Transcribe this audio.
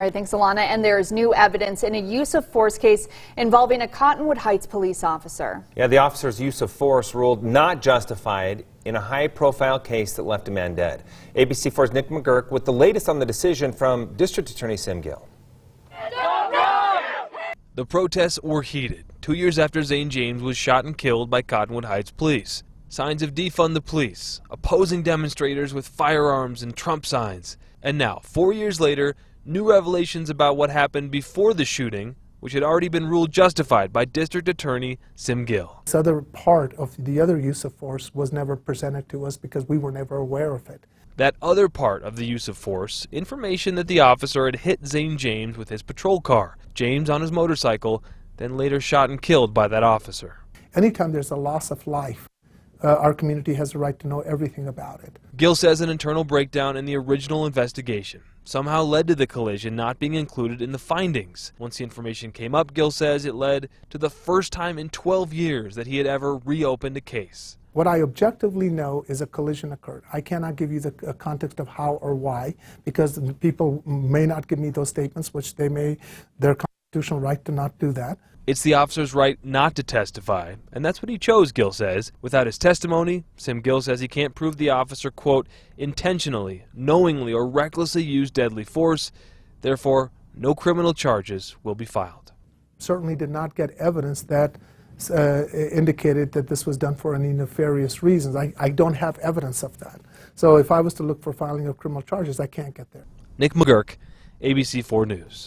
All right, thanks, Alana. And there is new evidence in a use of force case involving a Cottonwood Heights police officer. Yeah, the officer's use of force ruled not justified in a high-profile case that left a man dead. ABC4's Nick McGurk with the latest on the decision from District Attorney Sim Gill. The protests were heated 2 years after Zane James was shot and killed by Cottonwood Heights police. Signs of defund the police, opposing demonstrators with firearms and Trump signs. And now, 4 years later, new revelations about what happened before the shooting, which had already been ruled justified by District Attorney Sim Gill. This other part of the other use of force was never presented to us because we were never aware of it. That other part of the use of force, information that the officer had hit Zane James with his patrol car, James on his motorcycle, then later shot and killed by that officer. Anytime there's a loss of life, our community has the right to know everything about it. Gill says an internal breakdown in the original investigation somehow led to the collision not being included in the findings. Once the information came up, Gill says it led to the first time in 12 years that he had ever reopened a case. What I objectively know is a collision occurred. I cannot give you the context of how or why, because people may not give me those statements, which their constitutional right to not do that. It's the officer's right not to testify, and that's what he chose, Gill says. Without his testimony, Sim Gill says he can't prove the officer, quote, intentionally, knowingly, or recklessly used deadly force. Therefore, no criminal charges will be filed. Certainly did not get evidence that indicated that this was done for any nefarious reasons. I don't have evidence of that. So if I was to look for filing of criminal charges, I can't get there. Nick McGurk, ABC4 News.